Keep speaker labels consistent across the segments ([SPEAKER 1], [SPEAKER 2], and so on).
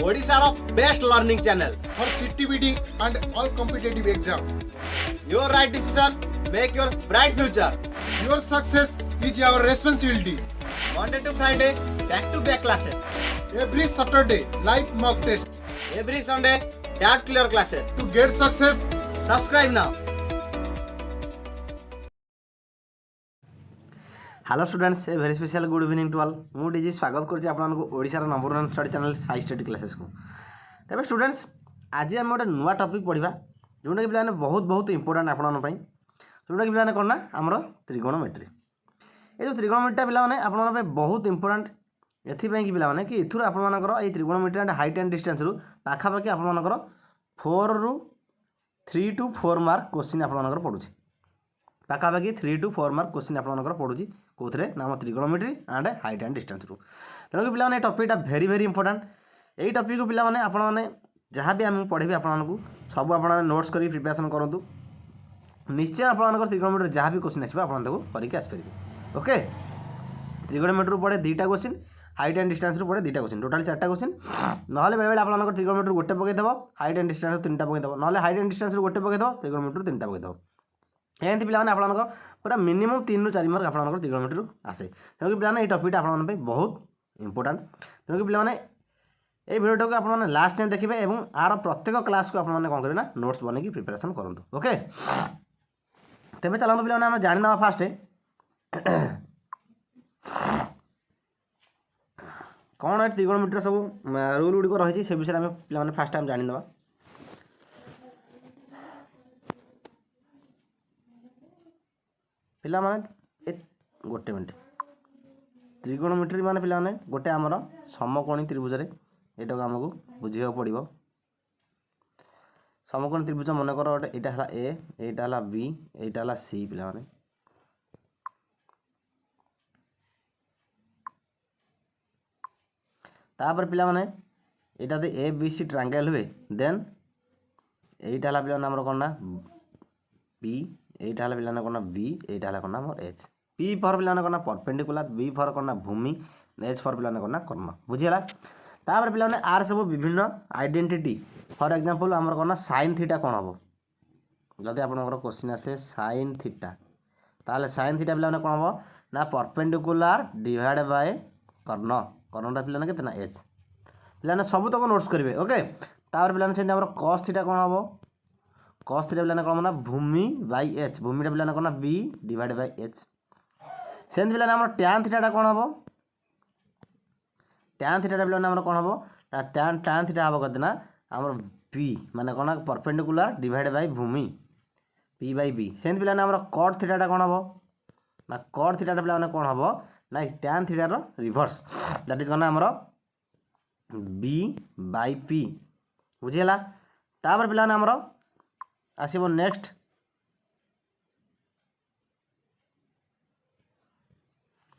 [SPEAKER 1] ओडिशार best learning channel
[SPEAKER 2] for CTBD and all competitive exam.
[SPEAKER 1] Your right decision make your bright future
[SPEAKER 2] Your success is our responsibility.
[SPEAKER 1] Monday to Friday back to back classes
[SPEAKER 2] Every Saturday, live mock test.
[SPEAKER 1] Every Sunday doubt clear classes
[SPEAKER 2] To get success,
[SPEAKER 1] subscribe now hello students a very special good evening to all मु डीजी स्वागत करछि आपन Odisha number 1 study channel Sai study classes को तबे students आज हम गोटे नुआ टॉपिक पढ़िबा जोटा कि पिलाने बहुत इंपोर्टेंट आपन पई जोटा कि पिलाने करना हमरो त्रिकोणमिति ए जो त्रिकोणमिति पिला माने आपन पे बहुत इंपोर्टेंट एथि पई कि पिला माने कि इथुर आपन मानकर ए त्रिकोणमिति एंड हाइट एंड डिस्टेंस रु पाखा पाखी आपन मानकर 4 रु 3 to 4 मार्क क्वेश्चन आपन मानकर पडुछि पाखा पाखी 3 to 4 मार्क क्वेश्चन आपन मानकर पडुछि कोथरे नाम त्रिकोणमिति एंड हाइट एंड डिस्टेंस रु तेणु कि पिला टॉपिक भेरी इंपोर्टेंट यही टॉपिक को पिला माने आपण माने जहाँ भी आम पढ़ेबी आपको सब आप नोट्स कर प्रिपेरेसन करूँ निश्चय आप त्रिकोणमिति जहाँ भी क्वेश्चन आसो आप करके आसपारे ओके त्रिकोणमिति पड़े 2टा क्वेश्चन हाइट एंड डिस्टेंस पड़े 2टा क्वेश्चन टोटाल 4टा क्वेश्चन ना बेले आप त्रिकोणमिति गोटे पकईदेव हाइट एंड डिस्टेंस 3टा पकईदेव ना हाइट एंड डिस्टेंस गोटे पकईदेव त्रिकोणमिति 3टा पकईदेव एमती पिलाने आप पूरा मिनिमम 3 ରୁ 4 मार्क आप त्रिकोणमिति आसे तेणुक पिलाने टॉपिक आप बहुत इंपोर्टेंट तेणुक पिलाने ये भिडियो को आप लास्ट टाइम देखिए और आर प्रत्येक क्लास को आप कौन करेंगे ना नोट्स बनई प्रिपेरेसन करूँ ओके तेज चलते पे आम जाना फास्ट कौन है त्रिकोणमिति सब रूल गुड़िक रही से विषय में पे फास्ट टाइम जानीदे पिला माने गोटे मिनट त्रिकोणमिति माने पिला माने गोटे आमर समकोणी त्रिभुज एटा को आमको बुझा पड़ो समकोणी त्रिभुज मन कर गोटे यहाँ है ए एटा है बी एटा है सी पिला माने तापर पिला माने एटा दे ए बी सी ट्रायंगल हुए देन एटा है पिला आमर कौन ना बी एटा है पिला कौन बी एटा है कौन मोर एच पी फॉर पिला कौन परपेंडिकुलर बी फॉर कौन भूमि एच फॉर पिला कौन कर्ण बुझीगला तापर पिला आर सब विभिन्न आइडेंटिटी फॉर एग्जांपल आमर कौन साइन थीटा कौन हम जदि आप क्वेश्चन आसे साइन थीटा ताले साइन थीटा पिला कौन हम ना परपेंडिकुलर डिवाइड बाय कर्ण कर्णटा पिला केतना एच पिला सब तक नोट्स करेंगे ओके तापर पिला से कॉस थीटा कौन हम कॉस थीटा पिला कौन ना भूमि बाय एच भूमिटा पिला कौन B divide by H same पिला आम टैन थीटा कौन हम टैन थीटा पिला आम कौन हम टैन थीटा हम कहते आम पी माने कौन परपेंडिकुलर डिवाइड बाय भूमि पी बाय बी सेम पिला आम कट थीटा कौन हम ना कट थीटा पिला कौन हम ना टैन थीटार रिभर्स दैट इज कौन आमर बी बाय पी बुझीगला तापर पिला आमर आसब नेक्स्ट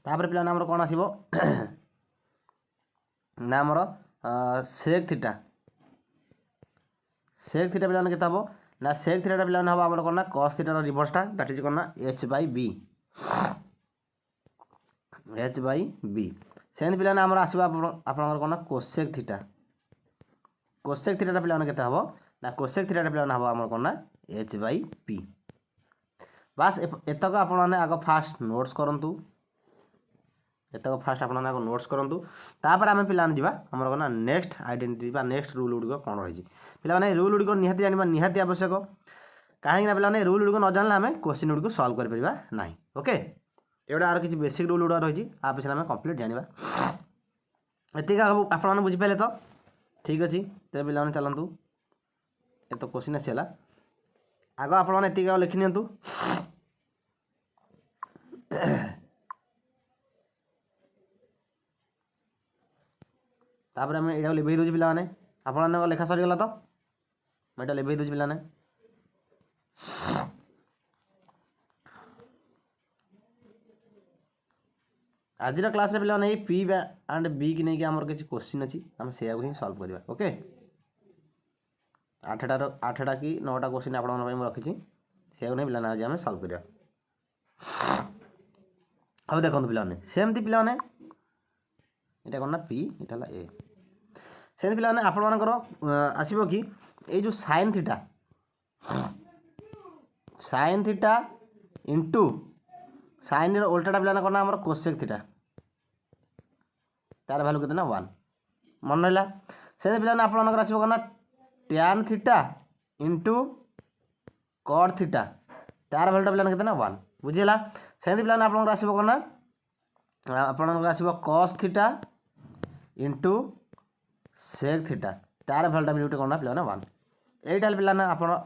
[SPEAKER 1] तापर पिला आमर कौन आसब ना आमर सेक थीटा पिला के हम ना सेक थीटा पिला हम आमर कौन ना कॉस थीटार रिभर्सटा दैट इज कौन ना एच बाय बी सेम पिला आमर आसब आप कौन कोसेक थीटा पिला के हम ना कोसेक थीटा पिला हम आमर कौन ना एच बाय पी बास एतक आप आग फास्ट नोट्स करूँ एतक फास्ट आप नोट्स करूँ तापर आम पे जावा आम कौन नेक्स्ट आइडेंटिटी नेक्स्ट रूल गुड़िक कौन रही पे रूल गुड़िक निहाती जाना निहाती आवश्यक कहीं पे रूल गुड़िक न जानले आम क्वेश्चन गुड़िक सल्व करना ओके एगुड़ा आर किसी बेसिक रूल गुड़ा रही आ पिछले आम कम्प्लीट जाना एतिक आप बुझीपारे तो ठीक अच्छे तेज पे चलतु ये तो क्वेश्चन आसीगला आग आप लिखि नियंतु तापर आम यहाँ लिभे दूसरी पाने आप लेखा सरीगला तो मुझे लिभे दूसरी पाने आज क्लास पे पी एंड बी की नहीं आमर किसी क्वेश्चन अच्छी आम से ही सल्व करवा ओके 8टा कि 9टा क्वेश्चन आप रखी से नहीं पिलाने आज आम सल्व करवा अब देखो पिलाने सेमती पिलाने यहाँ कौन ना पी यहाँ ए ସେମିତି ପିଲାମାନେ ଆପଣମାନଙ୍କର ଆସିବ କି ଏଇ ଯେଉଁ ସାଇନ୍ ଥିଟା ଇଣ୍ଟୁ ସାଇନ୍ର ଓଲ୍ଟାଟା ପିଲାମାନେ କ'ଣ ନା ଆମର କୋସେକ୍ ଥିଟା, ତାର ଭ୍ୟାଲୁ କେତେ ନା 1 ମନେ ରହିଲା। ସେମିତି ପିଲାମାନେ ଆପଣମାନଙ୍କର ଆସିବ କ'ଣ ନା tan theta into cot theta, ତାର ଭ୍ୟାଲୁଟା ପିଲାମାନେ କେତେ ନା 1 ବୁଝିହେଲା। ସେମିତି ପିଲାମାନେ ଆପଣଙ୍କର ଆସିବ କ'ଣ ନା ଆପଣଙ୍କର ଆସିବ cos theta into Sheikh theta, ତାର ଭ୍ୟାଲୁଟା ବି ଗୋଟେ କ'ଣ ନା ପିଲାମାନେ 1। এইটা ପିଲାମାନେ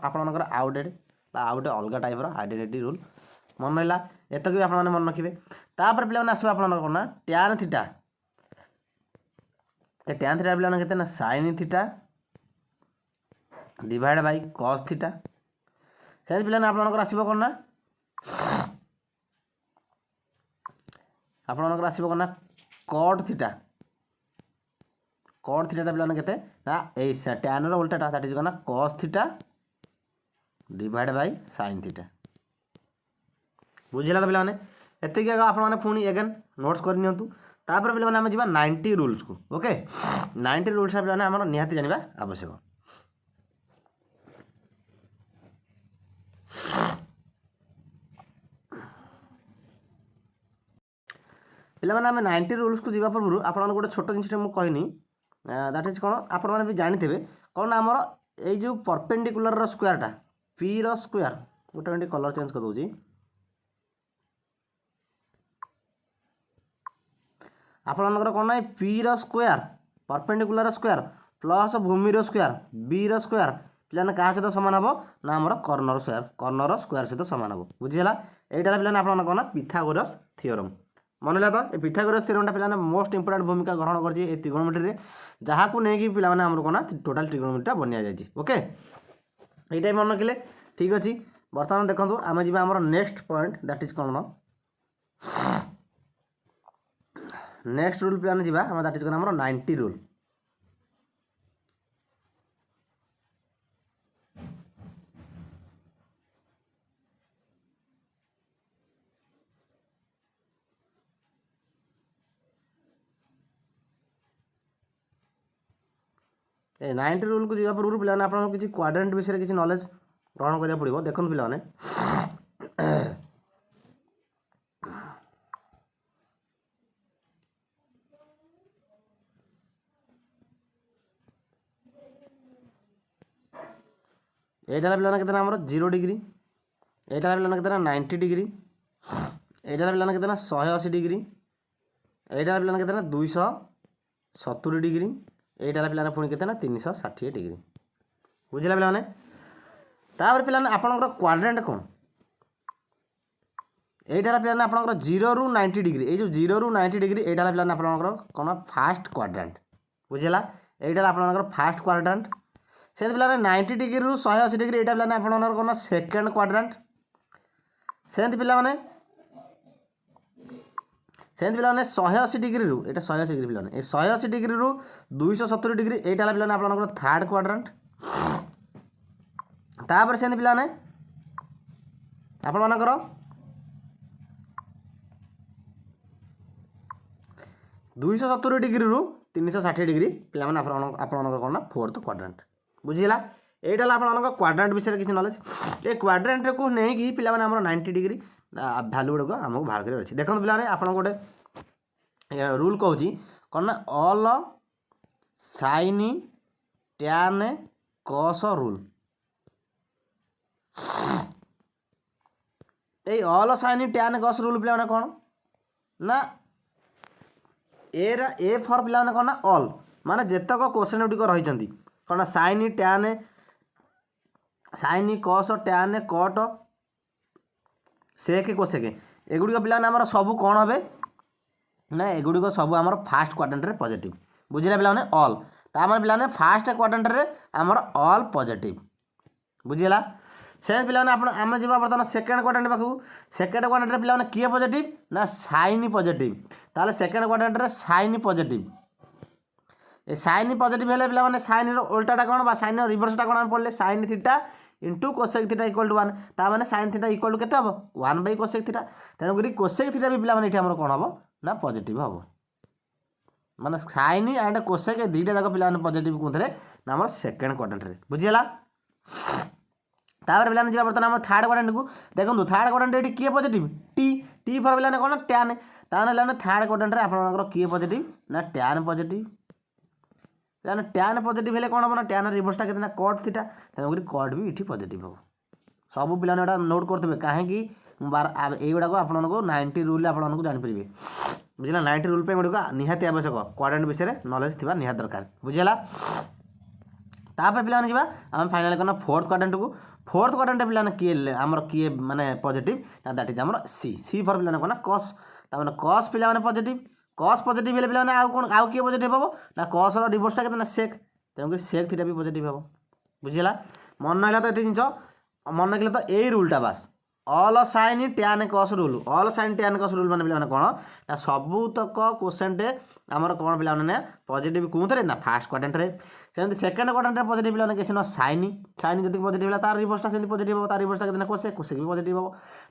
[SPEAKER 1] ଆପଣମାନଙ୍କର ଆଉଟେଡ଼ ବା ଆଉ ଗୋଟେ ଅଲଗା ଟାଇପ୍ର ଆଇଡେଣ୍ଟିଟି ରୁଲ୍ ମନେ ରହିଲା। ଏତକ ବି ଆପଣମାନେ ମନେ ରଖିବେ। ତାପରେ ପିଲାମାନେ ଆସିବ ଆପଣଙ୍କର କ'ଣ ନା ଟ୍ୟାନ୍ ଥିଟା, ଟ୍ୟାନ୍ ଥିଟା ପିଲାମାନେ କେତେ ନା sine theta divide by cos theta. ସେମିତି ପିଲାମାନେ ଆପଣମାନଙ୍କର ଆସିବ କ'ଣ ନା ଆପଣମାନଙ୍କର ଆସିବ କ'ଣ ନା କଟ୍ ଥିଟାଟା ପିଲାମାନେ କେତେ ନା ଏଇ ଟ୍ୟାନ୍ର ଓଲ୍ଟାଟା ଦ୍ୟାଟ୍ ଇଜ୍ କ'ଣ ନା cos theta divide by sine theta ବୁଝିଲା ତ ପିଲାମାନେ। ଏତିକି ଆଗ ଆପଣମାନେ ପୁଣି ଏଗେନ୍ ନୋଟ୍ସ କରିନିଅନ୍ତୁ। ତାପରେ ପିଲାମାନେ ଆମେ ଯିବା 90 ରୁଲ୍ସକୁ। ଓକେ 90 ରୁଲ୍ସଟା ପିଲାମାନେ ଆମର ନିହାତି ଜାଣିବା ଆବଶ୍ୟକ। ପିଲାମାନେ ଆମେ 90 ରୁଲ୍ସକୁ ଯିବା ପୂର୍ବରୁ ଆପଣମାନଙ୍କୁ ଗୋଟେ ଛୋଟ ଜିନିଷଟେ ମୁଁ କହିନି, ଦ୍ୟାଟ୍ ଇଜ୍ କ'ଣ ଆପଣମାନେ ବି ଜାଣିଥିବେ କ'ଣ ନା ଆମର ଏଇ ଯେଉଁ ପରପେଣ୍ଡିକୁଲାରର ସ୍କୋୟାରଟା ପିର ସ୍କୋୟାର, ଗୋଟେ ମିନିଟ୍ କଲର୍ ଚେଞ୍ଜ କରିଦେଉଛି। ଆପଣମାନଙ୍କର କ'ଣ ନା ପିର ସ୍କୋୟାର ପରପେଣ୍ଡିକୁଲାର ସ୍କୋୟାର ପ୍ଲସ୍ ଭୂମିର ସ୍କୋୟାର ବିର ସ୍କୋୟାର ପିଲାମାନେ କାହା ସହିତ ସମାନ ହେବ ନା ଆମର କର୍ଣ୍ଣର ସ୍କୋୟାର ସହିତ ସମାନ ହେବ ବୁଝିହେଲା। ଏଇଟା ପିଲାମାନେ ଆପଣଙ୍କର କ'ଣ ନା ପିଥାଗୋରସ୍ ଥିଓରମ୍ ମନେ ହେଲା ତ। ଏ ପିଥାଗୋରସ୍ ଥିଓରମ୍ଟା ପିଲାମାନେ ମୋଷ୍ଟ ଇମ୍ପୋର୍ଟାଣ୍ଟ ଭୂମିକା ଗ୍ରହଣ କରିଛି ଏ ତ୍ରିଗୋଣମିତିରେ, ଯାହାକୁ ନେଇକି ପିଲାମାନେ ଆମର କ'ଣ ନା ଟୋଟାଲ୍ ଟ୍ରିଗୋଣମିତିଟା ବନିଆଯାଇଛି। ଓକେ এইটা মনে রাখলে ঠিক আছে। বর্তমান দেখুন আমি যা আমার নেক্সট পয়েন্ট দ্যাট ইজ কোণ নেক্সট রুল প্লান যা আমার দ্যাট ইজ কোণ আমার 90 রুল। ए 90 रूल को जावा पूर्व पिलाने आपन किसी क्वाड्रेंट विषय किसी नॉलेज ग्रहण करिया पड़िबो। देखन पिलाने एटा पिलाने केतना हमर 0 डिग्री, एटा पिलाने केतना 90 डिग्री, एटा पिलाने केतना 180 डिग्री, एटा पिलाने केतना 270 डिग्री, এইটার পিলানে পুଣି কেতে না 360 ডিগ্রি বুঝিলা পিলানে। তারপরে পিলানে আপনার কোয়াড্রেন্ট কোণ এইটার পিলানে আপনার 0 ରୁ 90 ডিগ্রি, এই যে 0 ରୁ 90 ডিগ্রি এইটার পিলানে আপনার কোণ ফার্স্ট কোয়াড্রেন্ট বুঝিলা। এইটার আপনার ফার্স্ট কোয়াড্রেন্ট। সেই পিলানে 90 ডিগ্রি ରୁ 180 ডিগ্রি এইটা পিলানে আপনার কোণ সেকেন্ড কোয়াড্রেন্ট। সেমতি পিলানে সেমতি পিলানে 180 ডিগ্রি রু এটা 180 ডিগ্রি পিলানে এই 180 ডিগ্রি রু 270 ডিগ্রি এইটা পিলানে আপনার থার্ড কোয়াড্রেন্ট। তারপরে সেমতি পিলানে আপনার 270 ডিগ্রি রু 360 ডিগ্রি পিলাମାନେ ଆପଣଙ୍କର କ'ଣ ନା ଫୋର୍ଥ କ୍ୱାଡ୍ରାଣ୍ଟ ବୁଝିଲା। এইটা হল আপনার କ୍ୱାଡ୍ରାଣ୍ଟ ବିଷୟରେ କିଛି ନଲେଜ। ଏ କ୍ୱାଡ୍ରାଣ୍ଟକୁ ନେଇକି ପିଲାମାନେ ଆମର 90 ডিগ্রি ভ্যালু গুড়ক আমি বাহার করে ଅଛି। দেখুন পিলাମାନେ আপনার গোটে রুল কହୁଛି କ'ଣ ନା all sine tan cos rule. এই all sine tan cos rule পিলাମାନେ କ'ଣ ନା এ ফর ପିଲାମାନେ କ'ଣ ନା ଅଲ୍ ମାନେ ଯେତକ କୋଶ୍ଚେନ୍ ଗୁଡ଼ିକ ରହିଛନ୍ତି କ'ଣ ନା sine tan sine cos tan cot sec cosec ଏଗୁଡ଼ିକ ପିଲାମାନେ ଆମର ସବୁ କ'ଣ ହେବେ ନା ଏଗୁଡ଼ିକ ସବୁ ଆମର ଫାର୍ଷ୍ଟ କ୍ୱାଡ୍ରାଣ୍ଟରେ ପଜିଟିଭ୍ ବୁଝିଲେ ପିଲାମାନେ ଅଲ୍। ତାମାନେ ପିଲାମାନେ ଫାର୍ଷ୍ଟ କ୍ୱାଡ୍ରାଣ୍ଟରେ ଆମର ଅଲ୍ ପଜିଟିଭ୍ ବୁଝିଲା। ସେମିତି ପିଲାମାନେ ଆପଣ ଆମେ ଯିବା ବର୍ତ୍ତମାନ ସେକେଣ୍ଡ କ୍ୱାଡ୍ରାଣ୍ଟ ପାଖକୁ। ସେକେଣ୍ଡ କ୍ୱାଡ୍ରାଣ୍ଟରେ ପିଲାମାନେ କିଏ ପଜିଟିଭ୍ ନା ସାଇନ୍ ପଜିଟିଭ୍। ତାହେଲେ ସେକେଣ୍ଡ କ୍ୱାଡ୍ରାଣ୍ଟରେ ସାଇନ୍ ପଜିଟିଭ୍। ଏ ସାଇନ୍ ପଜିଟିଭ୍ ହେଲେ ପିଲାମାନେ ସାଇନ୍ର ଓଲ୍ଟାଟା କ'ଣ ବା ସାଇନ୍ର ରିଭର୍ସଟା କ'ଣ ଆମେ ପଢ଼ିଲେ sine theta into cosec theta equal to 1 ताने साइन थीटा इक्वल टू केते हम 1 बाय कोसेक थीटा। तेणुक कोसेक थीटा भी पिला माने एठी हमर कोन हम ना पॉजिटिव हम ମାନେ ସାଇନ୍ ଆଣ୍ଡ କୋସେକ୍ ଦୁଇଟା ଯାକ ପିଲାମାନେ ପଜିଟିଭ୍ କେଉଁଥିରେ ନା ଆମର ସେକେଣ୍ଡ କ୍ୱାଡ୍ରାଣ୍ଟରେ। ବୁଝିହେଲା। ତାପରେ ପିଲାମାନେ ଯିବା ବର୍ତ୍ତମାନ ଆମର ଥାର୍ଡ଼ କ୍ୱାଡ୍ରାଣ୍ଟକୁ। ଦେଖନ୍ତୁ ଥାର୍ଡ଼ କ୍ୱାଡ୍ରାଣ୍ଟ ଏଠି କିଏ ପଜିଟିଭ୍ ଟି ଟି ଫର୍ ପିଲାମାନେ କ'ଣ ଟ୍ୟାନ୍। ତାହେଲେ ପିଲାମାନେ ଥାର୍ଡ଼ କ୍ୱାଡ୍ରାଣ୍ଟରେ ଆପଣଙ୍କର କିଏ ପଜିଟିଭ୍ ନା ଟ୍ୟାନ୍ ପଜିଟିଭ୍। ତାହେଲେ ଟ୍ୟାନ୍ ପଜିଟିଭ୍ ହେଲେ କ'ଣ ହେବ ନା ଟ୍ୟାନ୍ ରିଭର୍ସଟା କେତେ ନା କଟ୍ ଥିଟା, ତେଣୁକରି କଟ୍ ବି ଏଠି ପଜିଟିଭ୍ ହେବ। ସବୁ ପିଲାମାନେ ଏଇଟା ନୋଟ୍ କରୁଥିବେ କାହିଁକି এইগুড়াক আপনার 90 রুল আপনার জাঁপারে। বুঝলা 90 রুল এগুড়া নিহতি আবশ্যক কোয়াড্রান্ট বিষয়ে নলেজ থাকা নিহতি দরকার। বুঝিলা। তাপরে পিলাମାନେ ଯିବା ଆମେ ଫାଇନାଲ୍ କ'ଣ ଫୋର୍ଥ କ୍ୱାଡ୍ରାଣ୍ଟକୁ। ଫୋର୍ଥ କ୍ୱାଡ୍ରାଣ୍ଟ ପିଲାମାନେ କିଏ ଆମର କିଏ ମାନେ ପଜିଟିଭ୍ ନା ଦ୍ୟାଟ୍ ଇଜ୍ ଆମର ସି। ସି ଫର୍ ପିଲାମାନେ କ'ଣ ନା କସ୍। ତାମାନେ କସ୍ ପିଲାମାନେ ପଜିଟିଭ୍। କସ୍ ପଜିଟିଭ୍ ହେଲେ ପିଲାମାନେ ଆଉ କ'ଣ ଆଉ କିଏ ପଜିଟିଭ୍ ହେବ ନା କସ୍ର ରିଭର୍ସଟା କେତେ ନା ସେକ୍, ତେଣୁକରି ସେକ୍ ଥିଟା ବି ପଜିଟିଭ୍ ହେବ। ବୁଝିଲା। ମନେ ରହିଲା ତ ଏତେ ଜିନିଷ। ମନେ ରଖିଲେ ତ ଏଇ ରୁଲ୍ଟା ବାସ୍ all sine tan cos rule. All sine tan cos rule ମାନେ ପିଲାମାନେ କ'ଣ ନା ସବୁତକ କୋଶ୍ଚେନ୍ରେ ଆମର କ'ଣ ପିଲାମାନେ ପଜିଟିଭ୍ କେଉଁଥିରେ ନା ଫାର୍ଷ୍ଟ କ୍ୱାଡ୍ରାଣ୍ଟରେ। ସେମିତି ସେକେଣ୍ଡ କ୍ୱାଡ୍ରାଣ୍ଟରେ ପଜିଟିଭ୍ ପିଲାମାନେ କିଛି ନ ସାଇନ୍। ସାଇନ୍ ଯଦି ପଜିଟିଭ୍ ହେଲା ତାର ରିଭର୍ସଟା ସେମିତି ପଜିଟିଭ୍ ହେବ। ତାର ରିଭର୍ସଟା କେତେ ନା କୋସେକ୍, କୋସେକ୍ ବି ପଜିଟିଭ୍ ହେବ।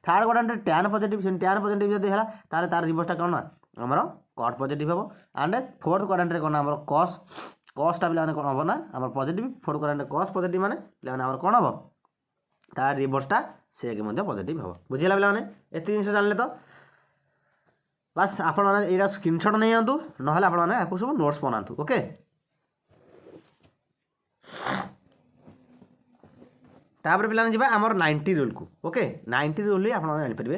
[SPEAKER 1] ଥାର୍ଡ଼ କ୍ୱାଡ୍ରାଣ୍ଟରେ ଟ୍ୟାନ୍ ପଜିଟିଭ୍, ସେମିତି ଟ୍ୟାନ୍ ପଜିଟିଭ୍ ଯଦି ହେଲା ତାହେଲେ ତାର ରିଭର୍ସଟା କ'ଣ ନା ଆମର କଟ୍ ପଜିଟିଭ୍ ହେବ। ଆଣ୍ଡ ଫୋର୍ଥ କ୍ୱାଡ୍ରାଣ୍ଟରେ କ'ଣ ଆମର କସ୍। କସ୍ଟା ପିଲାମାନେ କ'ଣ ହେବ ନା ଆମର ପଜିଟିଭ୍। ଫୋର୍ଥ କ୍ୱାଡ୍ରାଣ୍ଟରେ କସ୍ ପଜିଟିଭ୍ ମାନେ ପିଲାମାନେ ଆମର କ'ଣ ହେବ ତାର ରିଭର୍ସଟା ସେକ୍ ମଧ୍ୟ ପଜିଟିଭ୍ ହେବ। ବୁଝିଲା ପିଲାମାନେ। ଏତେ ଜିନିଷ ଜାଣିଲେ ତ ବାସ୍ ଆପଣମାନେ ଏଇଟା ସ୍କ୍ରିନ୍ସଟ୍ ନେଇଯାଆନ୍ତୁ, ନହେଲେ ଆପଣମାନେ ଆକୁ ସବୁ ନୋଟ୍ସ ବନାନ୍ତୁ। ଓକେ। ତାପରେ ପିଲାମାନେ ଯିବା ଆମର 90 ରୁଲ୍କୁ। ଓକେ। 90 ରୁଲ୍ ଆପଣମାନେ ଜାଣିପାରିବେ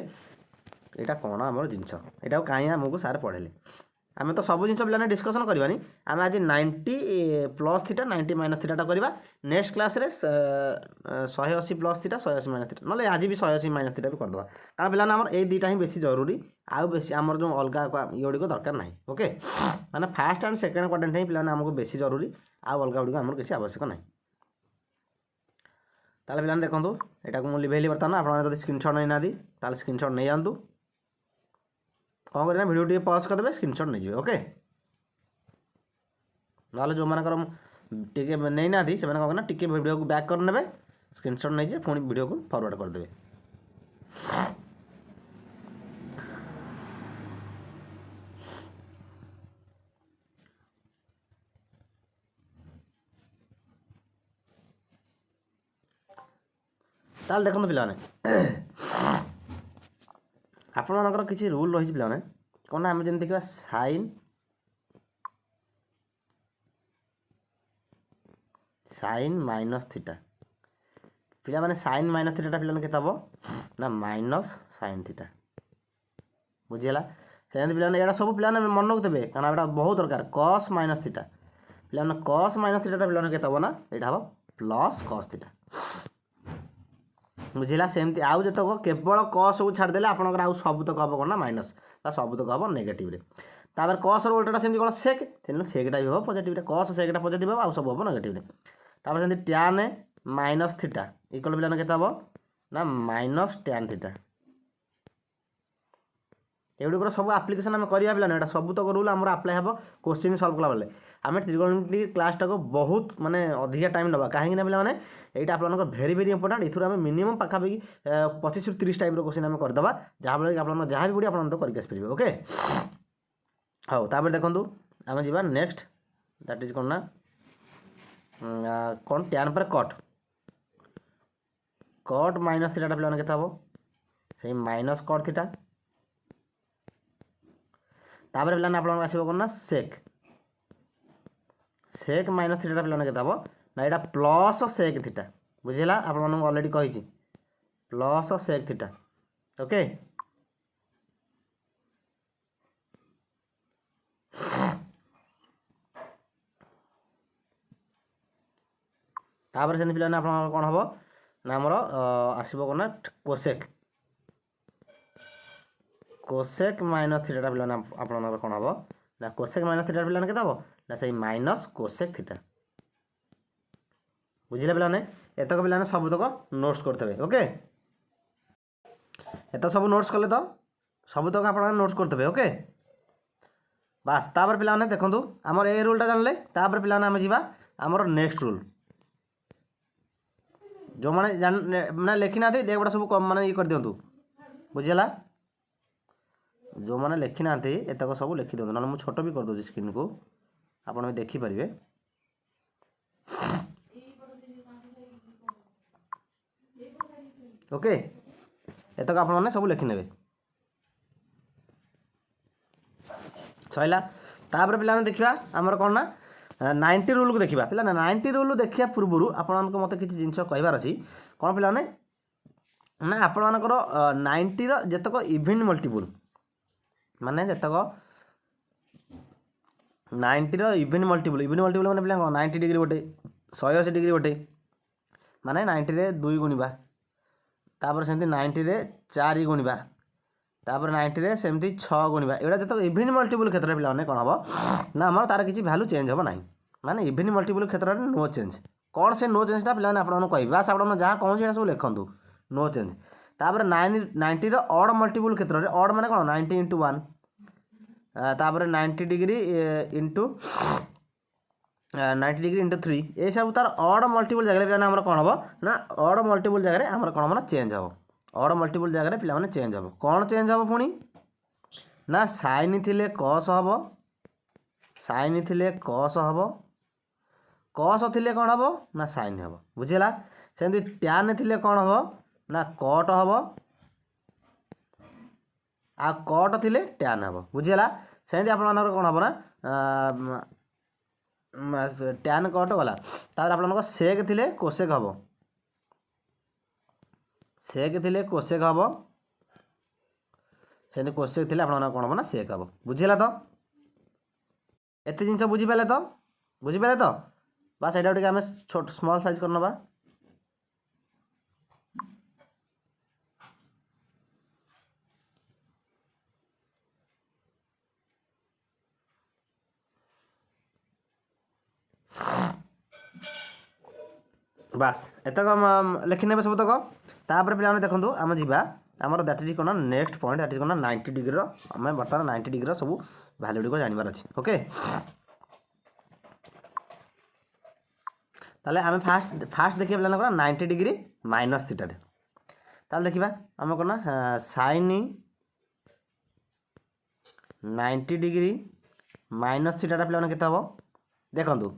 [SPEAKER 1] ଏଇଟା କ'ଣ ଆମର ଜିନିଷ, ଏଇଟାକୁ କାହିଁ ଆମକୁ ସାର୍ ପଢ଼େଇଲେ। ଆମେ ତ ସବୁ ଜିନିଷ ପିଲାମାନେ ଡିସ୍କସନ୍ କରିବାନି। ଆମେ ଆଜି 90 ପ୍ଲସ୍ ଥିଟା 90 ମାଇନସ୍ ଥିଟାଟା କରିବା। ନେକ୍ସଟ କ୍ଲାସ୍ରେ 180 ପ୍ଲସ୍ ଥିଟା 180 ମାଇନସ୍ ଥିଟା, ନହେଲେ ଆଜି ବି 180 ମାଇନସ୍ ଥିଟା ବି କରିଦେବା। କାରଣ ପିଲାମାନେ ଆମର ଏଇ ଦୁଇଟା ହିଁ ବେଶୀ ଜରୁରୀ, ଆଉ ବେଶୀ ଆମର ଯେଉଁ ଅଲଗା ଇଏ ଗୁଡ଼ିକ ଦରକାର ନାହିଁ। ଓକେ। ମାନେ ଫାର୍ଷ୍ଟ ଆଣ୍ଡ ସେକେଣ୍ଡ କ୍ୱାଡ୍ରାଣ୍ଟ ହିଁ ପିଲାମାନେ ଆମକୁ ବେଶୀ ଜରୁରୀ, ଆଉ ଅଲଗା ଗୁଡ଼ିକ ଆମର କିଛି ଆବଶ୍ୟକ ନାହିଁ। ତାହେଲେ ପିଲାମାନେ ଦେଖନ୍ତୁ ଏଇଟାକୁ ମୁଁ ଲିଭେଇଲି। ବର୍ତ୍ତମାନ ଆପଣମାନେ ଯଦି ସ୍କ୍ରିନ୍ସଟ୍ ନେଇନାହାନ୍ତି ତାହେଲେ ସ୍କ୍ରିନ୍ସଟ୍ ନେଇଯାଆନ୍ତୁ। କ'ଣ କରିବେ ନା ଭିଡ଼ିଓ ଟିକେ ପଜ୍ କରିଦେବେ, ସ୍କ୍ରିନ୍ସଟ୍ ନେଇଯିବେ। ଓକେ। ନହେଲେ ଯେଉଁମାନଙ୍କର ଟିକେ ନେଇନାହାନ୍ତି ସେମାନେ କ'ଣ କରିବେ ନା ଟିକେ ଭିଡ଼ିଓକୁ ବ୍ୟାକ୍ କରିନେବେ, ସ୍କ୍ରିନ୍ସଟ୍ ନେଇଯିବେ, ପୁଣି ଭିଡ଼ିଓକୁ ଫରୱାର୍ଡ଼ କରିଦେବେ। ତାହେଲେ ଦେଖନ୍ତୁ ପିଲାମାନେ ଆପଣମାନଙ୍କର କିଛି ରୁଲ୍ ରହିଛି ପିଲାମାନେ। କ'ଣ ନା ଆମେ ଯେମିତି ଦେଖିବା ସାଇନ୍ ମାଇନସ୍ ଥିଟା। ପିଲାମାନେ ସାଇନ୍ ମାଇନସ୍ ଥିଟାଟା ପିଲାମାନେ କେତେ ହେବ ନା ମାଇନସ୍ ସାଇନ୍ ଥିଟା। ବୁଝିହେଲା। ସେମିତି ପିଲାମାନେ ଏଇଟା ସବୁ ପିଲାମାନେ ମନେ ରଖୁଥିବେ କାରଣ ଏଇଟା ବହୁତ ଦରକାର। କସ୍ ମାଇନସ୍ ଥିଟା ପିଲାମାନେ କସ୍ ମାଇନସ୍ ଥିଟାଟା ପିଲାମାନେ କେତେ ହେବ ନା ଏଇଟା ହେବ ପ୍ଲସ୍ କସ୍ ଥିଟା। ବୁଝିଲା। ସେମିତି ଆଉ ଯେତକ କେବଳ କସ୍କୁ ଛାଡ଼ିଦେଲେ ଆପଣଙ୍କର ଆଉ ସବୁତକ ହେବ କ'ଣ ନା ମାଇନସ୍ ବା ସବୁତକ ହେବ ନେଗେଟିଭ୍ରେ। ତାପରେ କସ୍ର ଓଲଟାଟା ସେମିତି କ'ଣ ସେକ୍, ତେଣୁ ସେକ୍ଟା ବି ହେବ ପଜିଟିଭ୍ରେ। କସ୍ ସେକ୍ଟା ପଜିଟିଭ୍ ହେବ, ଆଉ ସବୁ ହେବ ନେଗେଟିଭ୍ରେ। ତାପରେ ସେମିତି ଟ୍ୟାନ୍ ମାଇନସ୍ ଥିଟା ଇକ୍ୱାଲ୍ ପିଲାମାନେ କେତେ ହେବ ନା ମାଇନସ୍ ଟ୍ୟାନ୍ ଥିଟା। ଏଗୁଡ଼ିକର ସବୁ ଆପ୍ଲିକେସନ୍ ଆମେ କରିବା ପିଲାମାନେ। ଏଇଟା ସବୁତକ ରୁଲ୍ ଆମର ଆପ୍ଲାଏ ହେବ କୋଶ୍ଚିନ୍ ସଲ୍ଭ କଲାବେଳେ। ଆମେ ତ୍ରିଗୋଣମିତି କ୍ଲାସ୍ଟାକୁ ବହୁତ ମାନେ ଅଧିକା ଟାଇମ୍ ନେବା, କାହିଁକି ନା ପିଲାମାନେ ଏଇଟା ଆପଣଙ୍କର ଭେରି ଭେରି ଇମ୍ପୋର୍ଟାଣ୍ଟ। ଏଥିରୁ ଆମେ ମିନିମମ୍ ପାଖାପାଖି 25ରୁ 30 ଟାଇପ୍ର କୋଶ୍ଚିନ୍ ଆମେ କରିଦେବା, ଯାହାଫଳରେ କି ଆପଣଙ୍କର ଯାହା ବି ପଡ଼ିବ ଆପଣ ତ କରିକି ଆସିପାରିବେ। ଓକେ। ହଉ ତାପରେ ଦେଖନ୍ତୁ ଆମେ ଯିବା ନେକ୍ସଟ, ଦ୍ୟାଟ୍ ଇଜ୍ କ'ଣ ନା କ'ଣ ଟ୍ୟାନ୍ ପରେ କଟ୍। କଟ୍ ମାଇନସ୍ ଥିଟାଟା ପିଲାମାନେ କେତେ ହେବ ସେଇ ମାଇନସ୍ କଟ୍ ଥିଟା। ତାପରେ ପିଲାମାନେ ଆପଣଙ୍କର ଆସିବ କ'ଣ ନା ସେକ୍। ସେକ୍ ମାଇନସ୍ ଥିଟାଟା ପିଲାମାନେ କେତେ ହେବ ନା ଏଇଟା ପ୍ଲସ୍ ସେକ୍ ଥିଟା। ବୁଝିଲା। ଆପଣମାନଙ୍କୁ ଅଲରେଡ଼ି କହିଛି ପ୍ଲସ୍ ସେକ୍ ଥିଟା। ଓକେ। ତାପରେ ସେମିତି ପିଲାମାନେ ଆପଣଙ୍କର କ'ଣ ହେବ ନା ଆମର ଆସିବ କ'ଣ ନା କୋସେକ୍। କୋସେକ୍ ମାଇନସ୍ ଥିଟାଟା ପିଲାମାନେ ଆପଣଙ୍କର କ'ଣ ହେବ ନା କୋସେକ୍ ମାଇନସ୍ ଥିଟା ପିଲାମାନେ କେତେ ହେବ ନା ସେଇ ମାଇନସ୍ କୋସେକ୍ ଥିଟା। ବୁଝିଲେ ପିଲାମାନେ। ଏତକ ପିଲାମାନେ ସବୁତକ ନୋଟ୍ସ କରିଦେବେ। ଓକେ। ଏତକ ସବୁ ନୋଟ୍ସ କଲେ ତ ସବୁତକ ଆପଣମାନେ ନୋଟ୍ସ କରିଦେବେ। ଓକେ। ବାସ୍। ତାପରେ ପିଲାମାନେ ଦେଖନ୍ତୁ ଆମର ଏ ରୁଲ୍ଟା ଜାଣିଲେ। ତାପରେ ପିଲାମାନେ ଆମେ ଯିବା ଆମର ନେକ୍ସଟ ରୁଲ୍। ଯେଉଁମାନେ ମାନେ ଲେଖିନାହାନ୍ତି ଏଗୁଡ଼ା ସବୁ ମାନେ ଇଏ କରିଦିଅନ୍ତୁ। ବୁଝିହେଲା। जो मैंने लिखी ना एतक सब लिखि दिखाँ ना छोट भी करदे स्क्रीन को आप देखिपारे। ओके एतक आप सब लिखिने सैला तापर पे देखा आमर कौन ना 90 रूल को देखा पे 90 रूल देखा पूर्व आपण मत किसी जिनस कहार अच्छी कौन पे ना आपर 90 रेतक इभेन मल्टीपुल माने जितक 90 इभेन मल्टीपुल मैंने पे 90 डिग्री गोटे 180 डिग्री गोटे माने 90 रे 2 गुणवा तापर सेमती 90 रे 4 गुणवा तापर 90 रे सेमती 6 गुणवा एटा जितक इभेन मल्टीपुल क्षेत्र में पे कौन हम ना आम तार किसी भैल्यू चेंज हम ना माने इभेन मल्टीपुल क्षेत्र में नो चेंज कौन से नो चेंजटा पे आपको कह बस आप जहाँ कौन सब लिखु नो चेंज तापर 90 ऑड मल्टीपुल क्षेत्र में ऑड माने कौन 90 इंटू 1 तापर 90 डिग्री इंटू 90 डिग्री इंटू 3 ये सब तार ऑड मल्टीपुल जगह पे कौन हम ना ऑड मल्टीपुल जगह आम कौन हम ना चेंज हम ऑड मल्टीपुल जगह पे चेंज हम कौन चेंज हम पुणी ना साइन थिले कस हम साइन थिले कस हम कस थिले कौन हम ना साइन हम बुझीला सेमती टैन थिले कौन हम ना कट हम आ कट थिले टैन हम बुझीला सेमती आप कौन हम ना टैन कट गला तापर आप सेक थिले कोसेक हम सेक थिले कोसेक हम सेमती कोसेक थिले आप कौन हम ना सेक हम बुझीला तो एत जिन बुझीपारे तो बस यहाँ टे आम छोट स्मॉल साइज कर नवा बास एतक लिखिने सबतक तापर पे देखो आम जा आमर दैट इज कौन नेक्स्ट पॉइंट दैट इज कौन 90 डिग्री आम बर्तमान 90 डिग्री सब भैल्यू गुड़ जानवर अच्छे ओके ताले आम फास्ट देखिए पे कौन 90 डिग्री माइनस थीटा ताले देखा आम कौन साइन 90 डिग्री माइनस थीटा पे केते हम देखो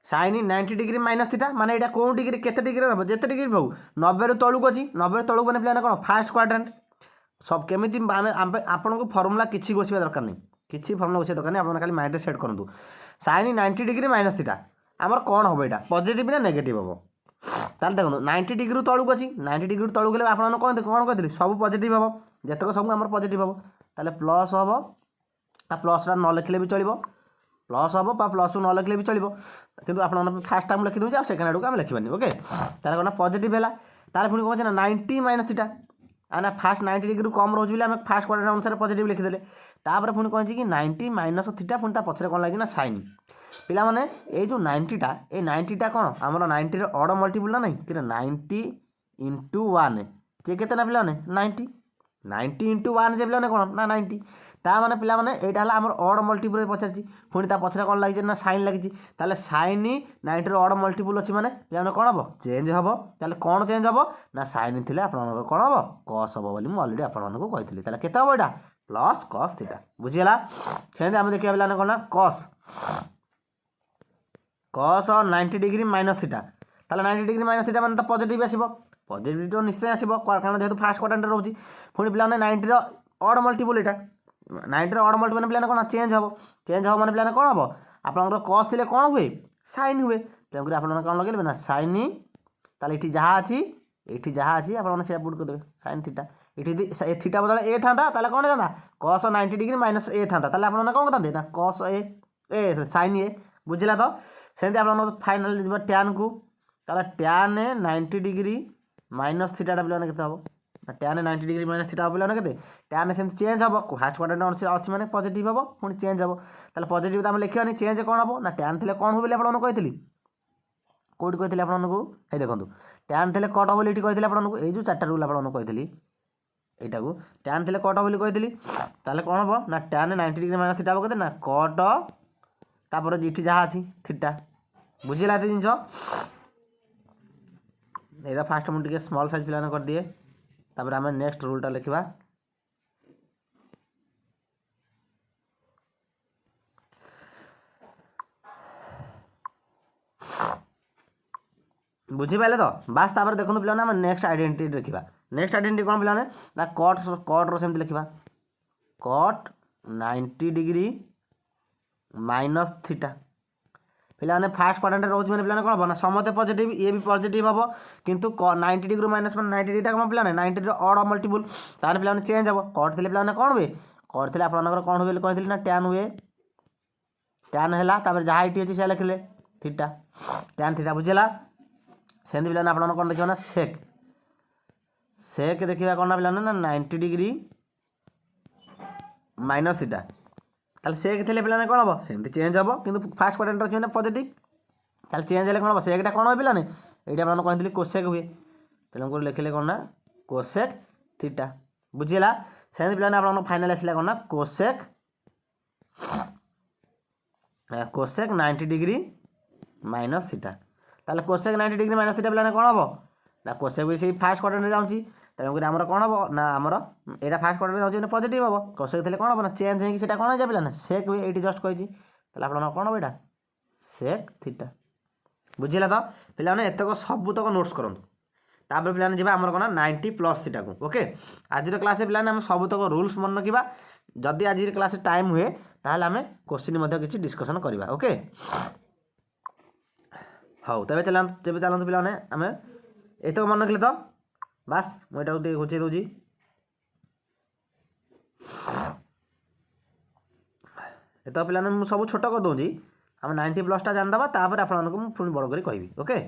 [SPEAKER 1] साइन 90 डिग्री माइनस थीटा माने एटा कौन डिग्री केते डिग्री हम जिते डिग्री हो 90 रु तलू अच्छी 90 तलू मैंने पे कौन फास्ट क्वाड्रेंट सब केमी आपन को फर्मुला किसी घोषा दरकार नहीं किसी फर्मुला घोषा दरकार नहीं आप खाली माइंड सेट करूँ साइन 90 डिग्री माइनस थीटा आमर कौन हम यहाँ पॉजिटिव ना नेगेटिव हम ताल देखो 90 डिग्री तलू अच्छी 90 डिग्री तलू गले आप कौन कहते सब पॉजिटिव हम जितक सब आम पॉजिटिव हम ताले प्लस हम प्लसटा न लिखले भी चलो प्लस हम प्लस न लिखले भी चलो किंतु आप फास्ट टाइम लिखी दूसरे सेकेंड आड़ को आम लिखा ओके तार कौन पॉजिटिव है तार पुणी कौन ना 90 माइनस थीटा आना फास्ट 90 डिग्री कम रोज बोले आम फास्ट क्वाड्रेंट अनुसार पॉजिटिव लिखिदे तापर पुणी कौन कि 90 माइनस थीटा पुणी ता पछरे कौन लगे ना साइन पिला माने ये जो 90टा ये 90टा कौन आमर 90 ऑड मल्टीपुल ना नहीं कि 90 इंटू 1 जे केते ना पिला 90 इंटू 1 जे पिला कौन ना 90 ता माने पिला माने एटा हला आमर ऑड मल्टीपुल पचारछि पुणी ता पछरे कौन लगी ना साइन लगी ताले साइन 90 ऑड मल्टीपुल अच्छी माने पिला माने कौन हबो चेंज हबो ताले कौन चेंज हबो ना साइन थिले आपन कौन हबो cos हबो बोली मु ऑलरेडी आपन को कहितली ताले केते हबो एटा प्लस cos थीटा बुझियला सेंदे हम देखिया पिला कौन ना cos 90 डिग्री माइनस थीटा ताले 90 डिग्री माइनस थीटा माने तो पॉजिटिव आसीबो पॉजिटिव तो निश्चय आसीबो कारण जेहेतु फास्ट क्वाड्रेंट रहउची पुणी पिला 90 रो ऑड मल्टीपुल एटा 90 रो ऑड मल्टीपुल माने पिला कौन चेंज हबो माने पिला कौन हबो आपनकर cos थिले कौन हुए साइन हुए तेमकरी आपन कौन लगेले ना साइन ताले एठी जहाँ अच्छी आपन से पुट कर देबे साइन थीटा एठी थीटा बदले ए था ताले कौन था cos 90 डिग्री माइनस ए था ताले आपन कौन करते ना cos ए साइन ए बुझिला तो सेंती आपन फाइनल जब टैन को ताले टैन 90 डिग्री माइनस थीटा पे केते हबो टैन 90 डिग्री माइनस थीटा पे केते टैन सेम चेंज हबो फास्ट क्वाड्रेंट अच्छी माने पॉजिटिव हबो पुणी चेंज हबो ताले पॉजिटिव तो हम लिखियानी चेंज कौन हबो ना टैन थिले कौन हो बोली आपन कहितली कोड कहितली आपन को हे देखंतु टैन थिले कट बोली एठी कहितली आपन को ए जो चारटा रूल आपन कहितली एटा को टैन थिले कट बोली कहितली ताले कौन हबो ना टैन 90 डिग्री माइनस थीटा हबो केते ना कट तापर जेठी जहाँ अच्छी थीटा बुझिला एते जिंस एटा फास्ट मुझे स्मॉल साइज प्लान कर दिए तापर आम नेक्स्ट रूलटा लिखा बुझीपारे तो बास तापर देखो पे आम नेक्स्ट आइडेंटिटी देखा नेक्स्ट आइडेंटिटी कौन पे ना कट सेमती लिखा कट 90 डिग्री माइनस थीटा पे फास्ट क्वाड्रेंट रोज मैंने पे कौन हम ना समस्ते पॉजिटिव ये भी पॉजिटिव हम किंतु 90 डिग्री माइनस 90 डिग्री कौन पे 90 अड मल्टीपुल तार पे चेंज हम कट थे पे कौन हुए कट थे आप कौन हुए कहते ना टैन हुए टैन है जहाँ ये अच्छी से लिखिले थीटा टैन थीटा बुझेगा सेमती पे आप कौन देखा ना सेक सेक देखा कौन पे ना 90 डिग्री माइनस थीटा ताल सेक थे पे कौन हम सेमती चेंज हम कि फास्ट क्वाड्रेंट अच्छे पॉजिटिव ताल चेंज है कौन हम सेकटा कौन हो पे ये आप कहते कोसेक हुए तेणुक लिखिले कौन ना कोसेक थीटा बुझेगा सेमती पे आप फाइनाल आसला कौन ना cosec cosec 90 degree minus theta ताल कोसेक 90 डिग्री माइनस थीटा पे कौन हम ना कोसेक भी से फास्ट क्वाड्रेंट जाऊँगी तेणुक आमर कौन हम ना आमर यहाँ फास्ट क्वाड्रेंट जाऊँगी पॉजिटिव हम कोसेक थे कौन हम ना चेंज होगी कौन हो पे सेक हुए ये जस्ट कही आप कौन हम यहाँ सेक थीटा बुझेगा तो पे एतक सबूतक नोट्स करूँ तापर पे जी आम कौन 90 प्लस थीटा को ओके आज क्लास पे आम सबूतक रूल्स मन रखा जदि आज क्लास टाइम हुए ताहले आम क्वेश्चन किसी डिस्कसन करवा ओके हाँ तेज चलते पे आम एतक मन रखिले तो बास मुझे घुचे दूसरी एतक पे मुझे सब छोट कर दूँगी आम 90 प्लसटा जानीदे तापर आपको पुणी बड़ कर कहि ओके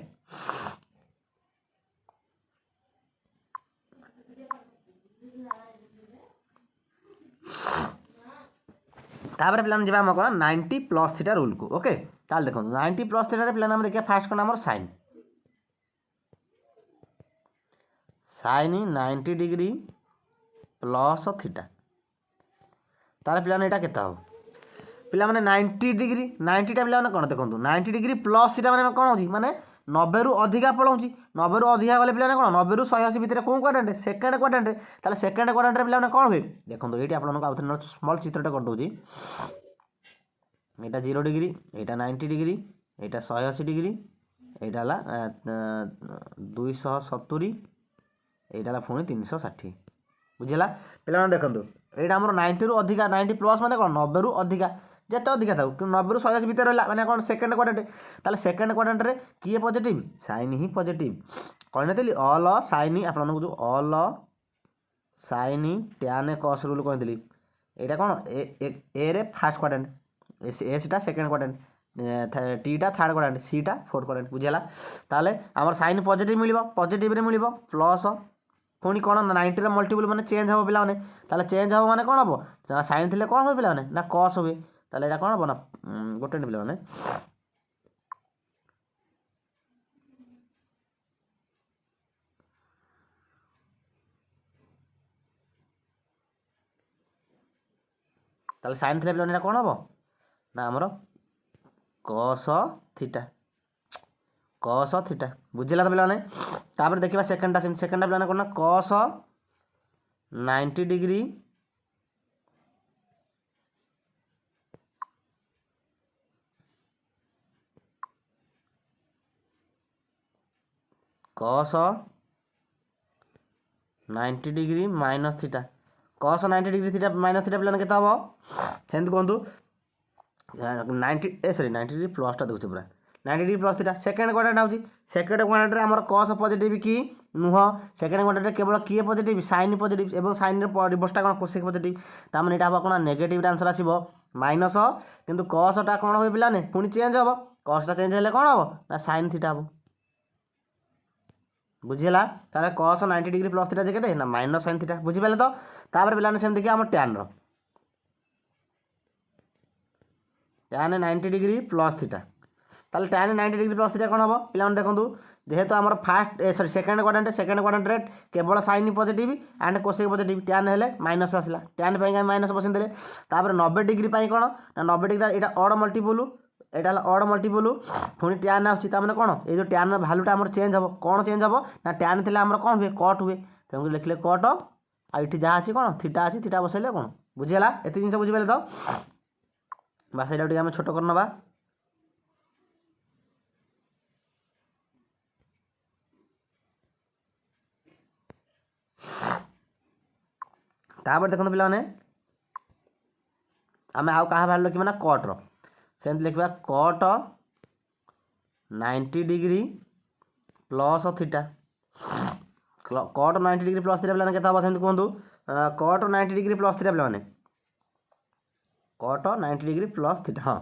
[SPEAKER 1] तापर पे जी आम कौन 90 प्लस थीटा रूल को ओके ताल देखो 90 प्लस थीटा पे देखिए फास्ट कौन आम sine sine 90 degree plus theta तार पे यहाँ के पे 90 डिग्री 90टा पे कौन देखो 90 डिग्री प्लस थीटा मैंने कौन हो माने 90 रु अधिका पलाऊँगी 90 रु अधिका गले पे कौन 90 रु 180 भितर कौन क्वाड्रेंट सेकेंड क्वाड्रेंट ताले सेकेंड क्वाड्रेंट पे कौन हुए देखो ये आपको स्मल चित्रटा कर दूँगी यहाँ 0 डिग्री यहाँ 90 डिग्री यहाँ 180 डिग्री यहाँ 270 यहाँ पुणी 360 बुझेगा पे देखो यहाँ आम 90 रु अधिका 90 प्लस मैंने कौन 90 रु अधिका जिते अधिका था कि 90 रु 180 भितर रहा मैंने कौन सेकेंड क्वाड्रेंट ताले सेकेंड क्वाड्रेंट रे किए पॉजिटिव साइन ही पॉजिटिव कहनी ऑल साइन आपको जो all sine tan cos rule कहती यहाँ कौन ए रे फास्ट क्वाड्रेंट एसटा सेकेंड क्वाड्रेंट टीटा थर्ड क्वाड्रेंट सीटा फोर्थ क्वाड्रेंट बुझेगा ताले आम साइन पॉजिटिव मिल पॉजिटिव मिल प्लस पुणी कौन 90 मल्टीपल मैंने चेंज हम पे ताले चेंज हम मैंने कौन हम साइन थे कौन हुए पे ना कस हुए ताले यहाँ कौन हम ना गोटे पे ताले साइन थे पे कौन हम ना आमर कस थीटा बुझेगा तो पे तापर देखा सेकेंडटा सेकेंडटा पे कौन ना cos 90 degree cos 90 degree minus theta cos 90 degree theta minus theta पे के हम सेमती कहतु 90 डिग्री प्लसटा देखुचे पूरा 90 degree plus theta second quadrant हूँ सेकेंड क्वाड्रेंट आम कस पॉजिटिव कि नुह सेकेंड क्वाड्रेंट केवल किए पॉजिटिव साइन पॉजिटिव और साइन रिवर्सटा कौन कोसेक पॉजिटिव तार यहाँ हम कौन नेगेटिव आंसर आसो माइनस किंतु कसटा कौन हुए पे पुणी चेंज हम कसटा चेंज हेल्ले कौन हम ना साइन थीटा हम बुझेगा तार कस 90 डिग्री प्लस थीटा जे ना माइनस साइन थीटा बुझीपारे तो तापर पे सेम देखिए आम tan tan 90 degree plus theta ताल टैन 90 डिग्री प्लस थीटा कौन हम पे देखो जेहेतु आम फास्ट सॉरी सेकेंड क्वाड्रेंट रेट केवल sine positive and cosec positive tan हेल्ले माइनस आसला टैन पे माइनस बसईदे तापर 90 डिग्री कौन ना 90 डिग्री यहाँ अड मल्टीपुल यहाँ अड मल्टीपुल पुणी टैन आने कौन ये जो टैन भैल्यूटा आम चेंज हम कौन चेंज हम ना टैन थे आम कौन हुए कट हुए तेणुक लिखिले कट आठ जहाँ अच्छी कौन थीटा अच्छी थीटा बसैले कौन बुझेगा एत जिन बुझीपारे तो बास यहाँ आम छोट कर नवा तापर देखो पे आम आउ क्या भैल्यू लिखा ना कट्र से लिखा cut 90 degree plus theta cut 90 degree plus theta पे के कहतु कट 90 डिग्री प्लस थीटा पे कट 90 डिग्री प्लस थीटा हाँ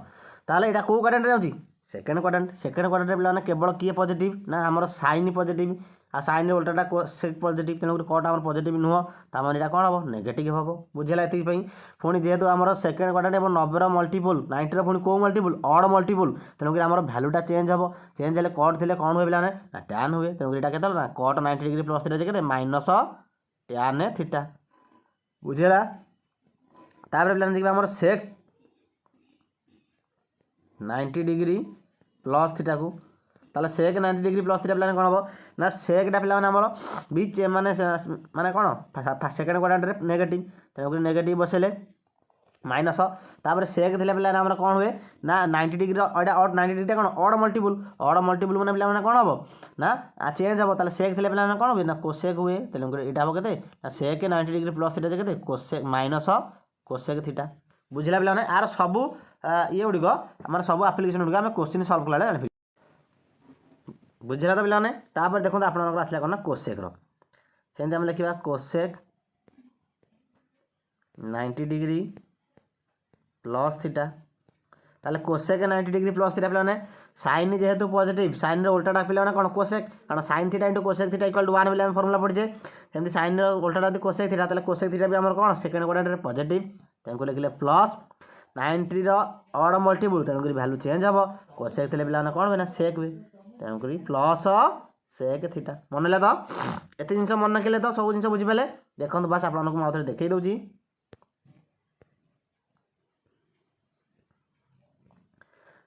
[SPEAKER 1] ताल यहाँ कौ क्वाड्रेंट जाऊँगी सेकेंड क्वाड्रेंट पे केवल किए पॉजिटिव ना आमर साइन पॉजिटिव आ साइन उल्टाटा कोसेक पॉजिटिव तेणुक कट आम पॉजिटिव नुह तार यहाँ कौन हम नेगेटिव हम बुझेगा ये पुणी जेहेतु आम सेकेंड क्वाड्रेंट और 90 मल्टीपल 90 पुणी कौ मल्टीपल अड मल्टीपल तेणुक आम भैल्यूटा चेंज हम चेंज हेल्ले कट थे कौन हुए पे टैन हुए तेणुक यहाँ के ना कट 90 डिग्री प्लस थीटा के माइनस टैन थीटा बुझेगा तापर पे देखिए आम सेक 90 डिग्री प्लस थीटा को ताले सेक 90 डिग्री प्लस थीटा पे कौन हम ना सेकटा पे आमर बीच माने माने कौन सेकेंड क्वाड्रेंट नेगेटिव तेणुक नेगेटिव बसैले माइनस तापर सेक थे पे आम कौन हुए ना 90 डिग्री अड 90 डिग्री कौन अड मल्टीपल मैंने पे कौन हम ना चेंज हम ताले सेक थे पे कौन हुए ना कोसेक हुए तेणुक यहाँ हम के सेक 90 डिग्री प्लस थीटा के कोसेक माइनस कोसेक थीटा बुझला पे यार सब ये गुड़िक आम सब आप्लिकेसन गुड़िक आम क्वेश्चन सल्व कला जानी बुझला तो पे तापर देखो आप आसला कौन ना कोसेक्र सेमती आम लिखा कोसेक 90 डिग्री प्लस थीटा ताले कोसेक 90 डिग्री प्लस थीटा पे साइन जेहेतु पॉजिटिव साइन उल्टाटा पे कौन कोसेक कारण sine theta into cosec theta equal to 1 बोले फर्मुला पढ़े सेमती साइन उल्टाटा कोसेक थीटा ताले कोसेक थीटा भी आम कौन सेकेंड क्वाड्रेंट पॉजिटिव तेणुक लिखिले प्लस 90 अड मल्टीपल तेणुक भैल्यू चेंज हम कोसेक थे पे कौन हुए ना सेक हुए तेणुक प्लस सेक थीटा मन तो एत जिन मन रखिले तो सब जिन बुझीपारे देखो बस आपको मुझे देखई दूसरी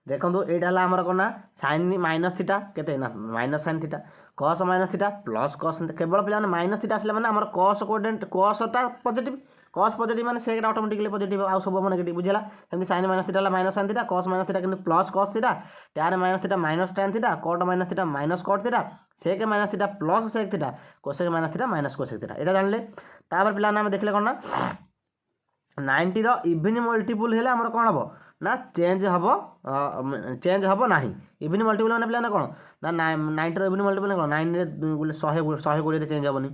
[SPEAKER 1] देखो यहाँ आमर कौन ना साइन माइनस थीटा के minus sine theta cos minus theta plus cos केवल पे माइनस थीटा आसले मैंने कस क्वाड्रेंट कसटा पॉजिटिव कस पॉजिटिव मैंने सेकंड ऑटोमेटिकली पॉजिटिव आउ सब नेगेटिव बुझला सेमती sine minus theta minus sine theta cos minus theta कि plus cos theta tan minus theta minus tan theta cot minus theta minus cot theta sec minus theta plus sec theta cosec minus theta minus cosec theta यहाँ जानले तापर पे आम देखले कौन ना 90 even multiple हेल्ले आमर कौन हम ना चेंज हम ना इवन मल्टीपल मैंने पे कौन ना 90 इवन मल्टीपल कौन 9 120 चेंज हेनी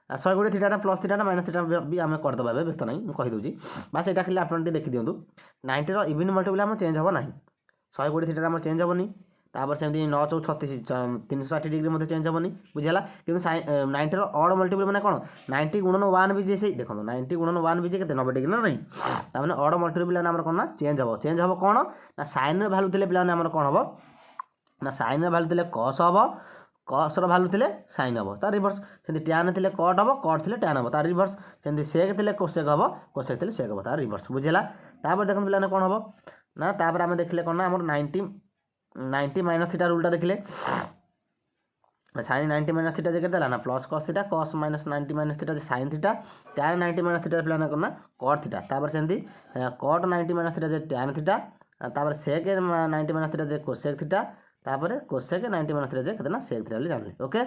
[SPEAKER 1] 120 theta plus theta minus theta भी आम करदे व्यस्त ना मुझे कहीदे बास यहाँ खाली आप देखी दिखाँ 90 इवन मल्टीपल आम चेंज हम ना 120 थीटा आम चेंज हेनी तापर सेमती 9 4 36 360 डिग्री मध्य चेंज हेनी बुझेगा कि 90 अड मल्टीपल मैंने कौन 90 गुणन 1 भी जे देखो 90 गुणन 1 भी जे के 90 डिग्री ना नहीं तार अड मल्टीपल पे कौन ना चेंज हम कौन ना साइन भैल्यू थे पे कौन हम ना साइन भैल्यू थे कस हम कस्र भैल्यू थे साइन हम तार रिभर्स सेमती टैन थे कट हम कट थे टैन हम तार रिभर्स सेमती सेक थे कोसेक हम कोसेक थे सेक हम तार रिभर्स बुझेगा तापर देखो पे कौन हम ना तापर आम देखले कौन ना आम 90 माइनस थीटा रूलटा देखिले साइन 90 माइनस थीटा जगह ना plus cos theta cos minus 90 minus theta sine theta tan 90 minus theta पे करना कट थीटा तापर सेमती cot 90 minus theta tan theta तापर sec 90 minus theta cosec theta तापर कोसेक 90 माइनस थीटा कितना सेक थीटा जानले ओके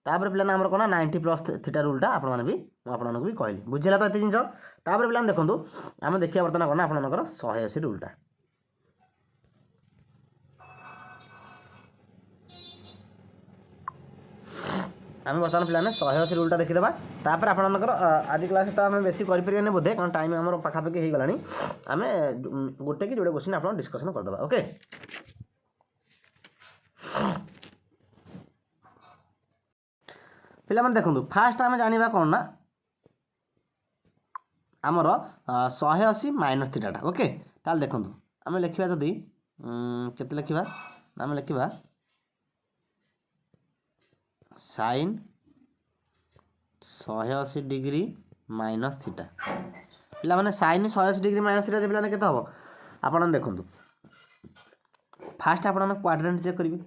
[SPEAKER 1] तापर पे आम कौन 90 प्लस थीटा रूलटा आपने भी कहली बुझेगा तो ये जिन तापर पे देखो आम देखिए बर्तमान कौन आपंकर 180 रूलटा आम बर्तमान पे 180 रूलटा देखीदा तापर आपंकर आज क्लास तो आम बेसी करें बोधे कारण टाइम आम पाखापाखि हो गलानी आम गोटे कि जोड़े क्वेश्चन आप डिस्कसन करदे ओके पे देखो फास्ट आम जाना कौन ना आमर 180 माइनस थीटाटा ओके ताल देखो आम लिखा जदि के लिखा आम लिखा साइन 180 डिग्री माइनस थीटा पे मैंने साइन 180 डिग्री माइनस थीटा पे के हम आप देखो फास्ट आप क्वाड्रेंट चेक करेंगे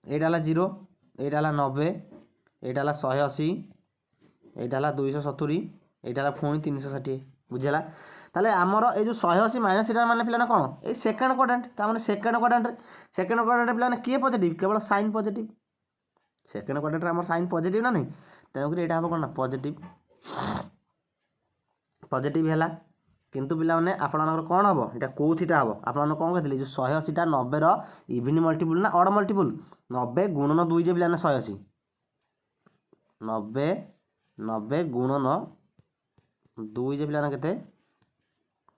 [SPEAKER 1] यहाँ 0 यहाँ 90 यहाँ 180 यहाँ 270 यहाँ पुणी 360 बुझेगा ताले आमर ये 180 माइनस थीटा माने पे कौन ये सेकेंड क्वाड्रेंट तार सेकेंड क्वाड्रेंट पे किए पॉजिटिव केवल साइन पॉजिटिव सेकेंड क्वाड्रेंट आम साइन पॉजिटिव ना नहीं तेणुक यहाँ हम कौन पॉजिटिव पॉजिटिव है किंतु पिला माने आपनकर कौन हम यहाँ कौ थीटा हम आप कौन कहते जो 180 90 इवन मल्टीपुल ना अड मल्टीपुल 90 गुणन 2 जे पिला 180 90 गुणन 2 जे पिला के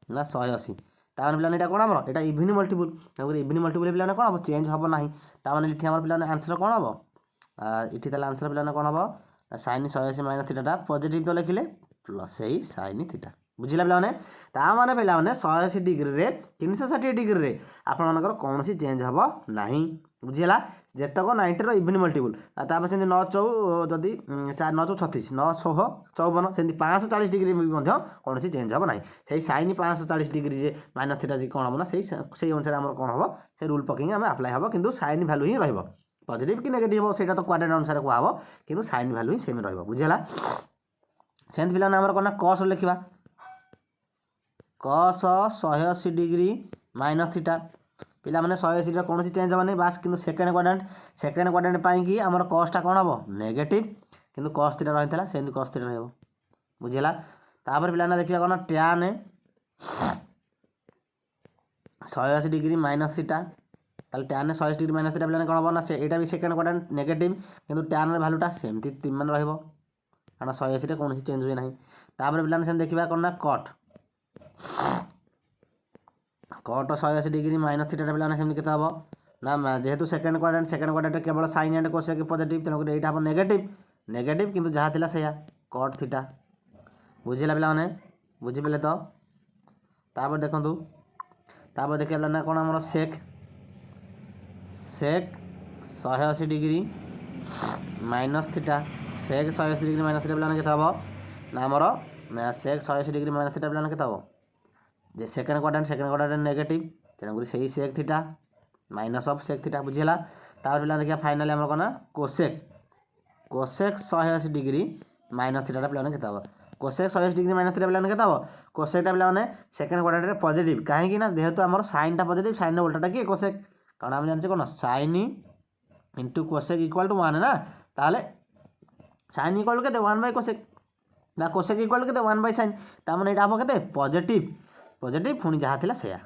[SPEAKER 1] ना 180 तार पिला यहाँ कौन आमर यहाँ इवन मल्टीपुल तेणुक इवन मल्टीपुल पिला कौन हम चेंज हम ना ताने ये आम पिला आंसर कौन हम ये आंसर पिला कौन हम साइन 180 माइनस थीटा पॉजिटिव तो लिखिले प्लस ही साइन थीटा बुझिला पिला ताने पिला 180 डिग्री रे 360 डिग्री रे आपनकर कौन चेंज हम ना बुझीगला जेतक 90 रो इवन मल्टीपुल तापर से 9 चौ जदि 4 9 चौ 36 9 6 54 से 540 डिग्री कौन चेंज हम ना से साइन 540 डिग्री जे माइनस थीटा जी कौन हम ना से अनुसार आम कौन हम से रूल पकई आम आप्लाय हम किंतु साइन भैल्यू ही रहिबो पॉजिटिव कि नेगेटिव हो सेटा तो क्वाड्रेंट अनुसार कहब किंतु साइन भैल्यू ही सेम रहिबो बुझीगला सेंथ पिला आमर कौन कस लिखा कस 180 डिग्री माइनस थीटा पिला माने 180 कौन चेंज हम नहीं बास किंतु सेकेंड क्वाड्रेंट पाई आमर कसटा कौन हम नेगेटिव किंतु कस थीटा रही है सेमती कस थीटा रही बुझीगला तापर पिला देखिए कौन टैन 180 डिग्री माइनस थीटा ताल टैन 180 डिग्री माइनस थीटा पिला कौन हम ना यहाँ भी सेकेंड क्वाड्रेंट नेगेटिव किंतु टैन भैल्यूटा सेमती मान रहा कारण 180 कौन चेंज हुए ना तापर पिला से देखा कौन ना कट 180 डिग्री माइनस थीटा पिला सेमती केते हबो ना जेहेतु सेकेंड क्वाड्रेंट केवल साइन एंड कोसेक पॉजिटिव तेणुक यहाँ हम नेगेटिव किंतु जहाँ थिला सेया कट थीटा बुझिला पिला माने बुझिपेले तो तापर देखंतु तापर देखिए पिला ना कौन हमर sec 180 degree minus theta sec 180 degree minus theta पिला केते हबो ना हमर सेक 180 डिग्री माइनस थीटा पिला केते हबो जे सेकेंड क्वाड्रेंट नेगेटिव तेणुक से sec theta minus of sec theta बुझीगला तापर पिला देखिए फाइनली आम कौन कोसेक 180 डिग्री माइनस थीटा पिला केते हबो कोसेक 180 डिग्री माइनस थीटा पिला केते हबो कोसेकटा पिला सेकेंड क्वाड्रेंट पॉजिटिव कहीं ना जेहेतु आम साइनटा पॉजिटिव साइन उल्टाटा किए कोसेक कारण आम जानते कौन sine into cosec equal to 1 ना ताहले साइन इक्वाल टू केते 1 बाय कोसेक ना कोसेक इक्वाल टू केते 1 बाय साइन ताମାନେ एटा हम केते पॉजिटिव पुणी जहाँ थिला सेया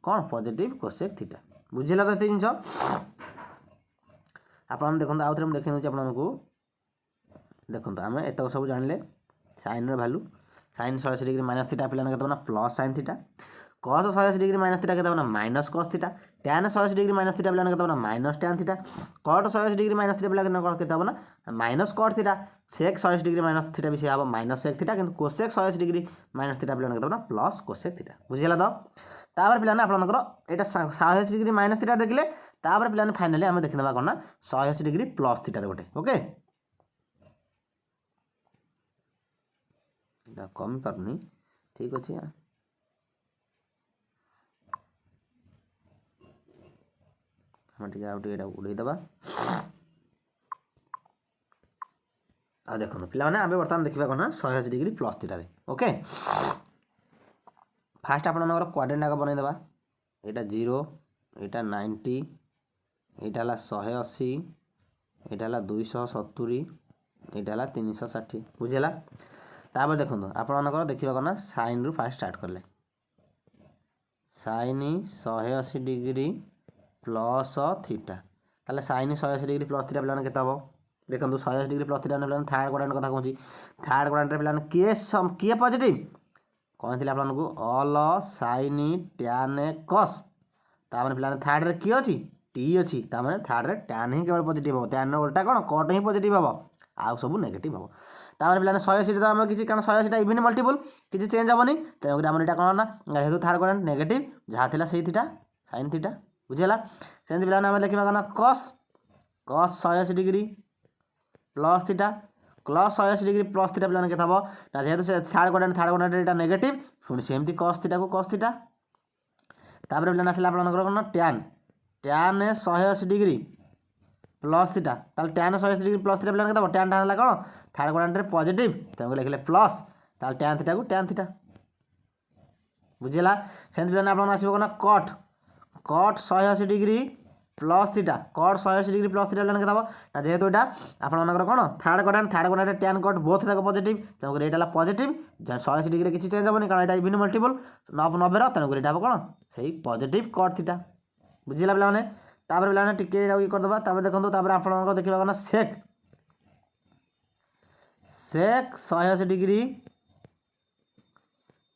[SPEAKER 1] कौन पॉजिटिव कोसेक थीटा बुझिला तो जिन आप देखो आउ थे देखी दूसरे आपको देखो आम एत सब जानले sine value sine 180 degree minus theta पिला के plus sine theta cos 180 degree minus theta के minus cos theta tan 180 degree minus theta पिला के minus tan theta cot 180 degree minus theta पिला के minus cot theta sec 180 degree minus theta भी से हम माइनस सेक थीटा किंतु cosec 180 degree minus theta पिला के प्लस कोसेक थीटा बुझीगला तो तापर पिला आपनकर एटा 180 डिग्री माइनस थीटा देखिले तापर पिला फाइनली आम देखिना कौन ना 180 डिग्री प्लस थीटा गोटे ओके कमी पारनी ठीक अच्छे हम टे उड़ेदबा आ देखो पिला आम बर्तमान देखा कौन 180 degree plus theta okay fast आपनकर क्वाड्रेंट आगे बनईदेवा यहाँ 0 यहाँ 90 यहाँ 180 यहाँ 270 यहाँ 360 बुझेगा तापर देखो आपनकर देखा कौन साइन रु फास्ट स्टार्ट कले साइन 180 डिग्री प्लस थीटा ताले साइन 180 डिग्री प्लस थीटा पिला केते हम देखो 180 डिग्री प्लस थीटा पिला थर्ड क्वाड्रेंट कथा कहूँ थर्ड क्वाड्रेंट पिला किए पॉजिटिव कौन थी आपको ऑल साइन टैन कस ताने पिला थर्ड रे किए अच्छी टी अच्छी ताने थर्ड रे टैन ही केवल पॉजिटिव हम टैन उल्टा कौन कट ही पॉजिटिव हम आउ सब नेगेटिव हम ताने पिला 180 तो आम किसी कारण 180 इवन मल्टीपुल किसी चेंज हेनी तेणुक आम यहाँ कौन ना जेहतु थर्ड क्वाड्रेंट नेगेटिव जहाँ थी सही थीटा साइन थीटा बुझीगला सेमती पिला आम लिखा कौन कस 180 degree plus theta plus 180 degree plus theta पिला केते हम ना जेहेतु से थर्ड क्वाड्रेंट यहाँ नेगेटिव पुणी सेमती कस थीटा को कस थीटा तापर पिला आसला आपनकर कौन टैन 180 डिग्री प्लस थीटा ताल टैन 180 डिग्री प्लस थीटा पिला केते हम टैन है कौन थर्ड क्वाड्रेंट पॉजिटिव तेणुक लिखिले प्लस ताल टैन थीटा को टैन थीटा बुझीगला सेमती पिला आपन आसो कौन cot 180 degree plus theta cot 180 degree plus theta बेला केता ना जेहेतु एटा आपनकर कोन third quadrant tan cot both जाक पॉजिटिव तेणुकर एटा पॉजिटिव 180 डिग्री किसी चेंज हेबनी कारण एटा इवन मल्टीपल 90 रो तेणुकर एटा कोन सही पॉजिटिव कट थीटा बुझिला बेला माने तापर बेला टिके ये कर दबा तापर देखंतु तापर आपनकर देखिबा कोन सेक 180 डिग्री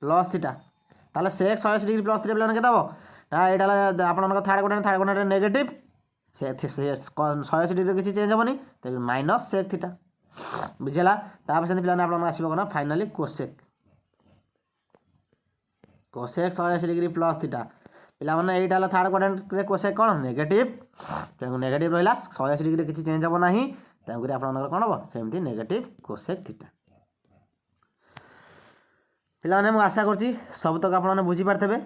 [SPEAKER 1] प्लस थीटा ताले सेक 180 डिग्री प्लस थीटा बेला केता हो ना एटा आपनकर थर्ड क्वाड्रेंट नेगेटिव से 180 डिग्री किसी चेंज हेबनी तो माइनस सेक थीटा बुझिला तापर से पिलाने आपन आसीबो कोन finally cosec 180 degree plus theta पिला माने एटा हला थर्ड क्वाड्रेंट रे कोसेक कोन नेगेटिव तेनु नेगेटिव रहला 180 डिग्री किसी चेंज हेबो नाही तेनु करी आपन कोन हो सेमती नेगेटिव कोसेक थीटा पिला माने मु आशा करछि सब तक आपन माने बुझी पारथबे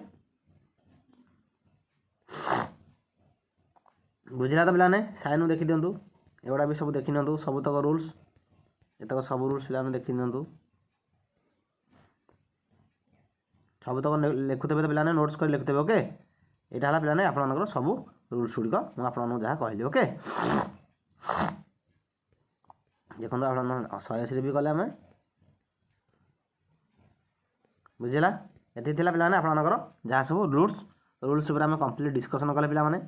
[SPEAKER 1] बुझला तो पिलाने साइनु देखि दियंतु एगुड़ा भी सब देखि नियंतु सब तक रूल्स एतक सब रूल्स पिलाने देखि नियंतु सब तक लिखुते तो पिलाने नोट्स कर लिखुते ओके एटा हला पिलाने आपनकर सब रूल्स गुड़िक मु आपन जहाँ कहली ओके देखो आप 180 भी कले आम बुझला ये पिलाने आपनकर जहाँ सब रूल्स आम कंप्लीट डिस्कसन कले पिलाने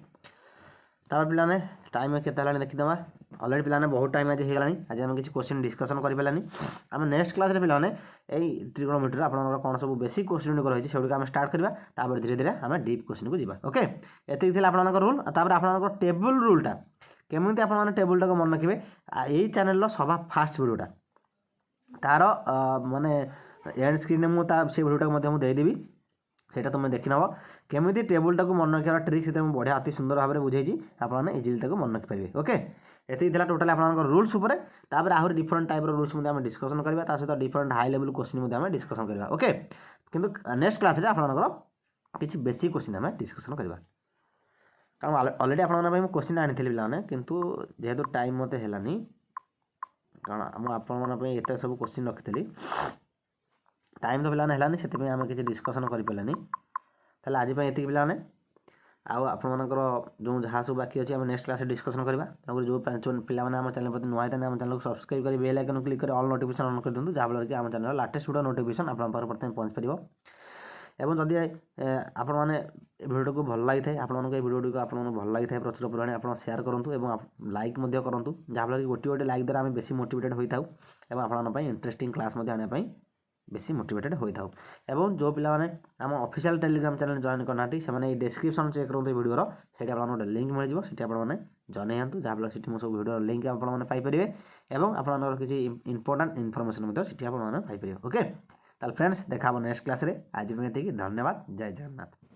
[SPEAKER 1] तापर पिलाने टाइम केते हलानी देखिदेवा ऑलरेडी पिलाने बहुत टाइम आज हेगलानी आज आम किसी क्वेश्चन डिस्कसन कर पारानी आम नेक्स्ट क्लास रे पिलाने एई ट्रिगोनोमेट्री आपनकर कोन सब बेसिक क्वेश्चन गुड़िक रही सेगुड़िक आम स्टार्ट करवा तापर धीरे धीरे आम डीप क्वेश्चन को जीवा ओके एतिक थिला आपनकर रूल तापर आपनकर टेबल रूलटा केमिति आपन माने टेबलटा को मन रखिबे एई चैनल रो सभा फास्ट वीडियोटा तार माने एंड स्क्रीन में मु से वीडियोटा मध्य मु दे देबी सेटा तुम देखि नब केमिति टेबलटा को मन रखियार ट्रिक से बढ़िया अति सुंदर भाव में बुझेछि आपन इजिली मन रखिपारे ओके एति थिला टोटल आपन रूल्स ऊपर तापर आहुरी डिफरेंट टाइप रूल्स मध्ये हम डिस्कशन करबा ता सहित डिफरेंट हाई लेवल क्वेश्चन मध्ये हम डिस्कशन करबा ओके किंतु नेक्स्ट क्लास रे आपन किछि बेसिक क्वेश्चन हम डिस्कशन करबा कारण ऑलरेडी आपन क्वेश्चन आनिथिली बिलाने किंतु जेहेतु टाइम मते हेलानी कारण हम आपन मन पे एते सब क्वेश्चन रखिथिली टाइम तो पिलाने हेलानी सेति पे हम किछि डिस्कशन करि पेलानी ताले आज पे एति पिलाने आउ आपनकर जो जहाँ सब बाकी अच्छे नेक्स्ट क्लास डिस्कसन करवा जो पिला आम चैनल प्रति नुआ आम चैनल को सब्सक्राइब कर बेल आइकन क्लिक कर ऑल नोटिफिकेशन ऑन कर दिंतु जहाँ कि आम चैनल लाटेस्ट वीडियो नोटिफिकेशन आप प्रथम पहुँच पार एवं जदि आपण मैंने वीडियो को भल लगी था आपको ये वीडियो को आपको भल लगी था प्रचुर परिमाण आप शेयर करूँ और लाइक करूँ जहाँफल कि गोटे गोटे लाइक द्वारा आम बेसी मोटिवेटेड होता और आपण इंटरेस्टिंग क्लास आने बेसी मोटिवेटेड होता एवं जो पिला माने आम ऑफिशियल टेलीग्राम चैनल जॉइन करना से डिस्क्रिप्शन चेक करूँ वीडियो से आप लिंक मिल जाए सीटी आपने जॉइन होंतु जहाँफल कि सब वीडियो लिंक आपरे और आपंकर किसी इंपोर्टेंट इनफॉरमेशन सीटी आपने ओके ताल फ्रेंड्स देखा नेक्स्ट क्लास रे आज भी धन्यवाद जय जगन्नाथ।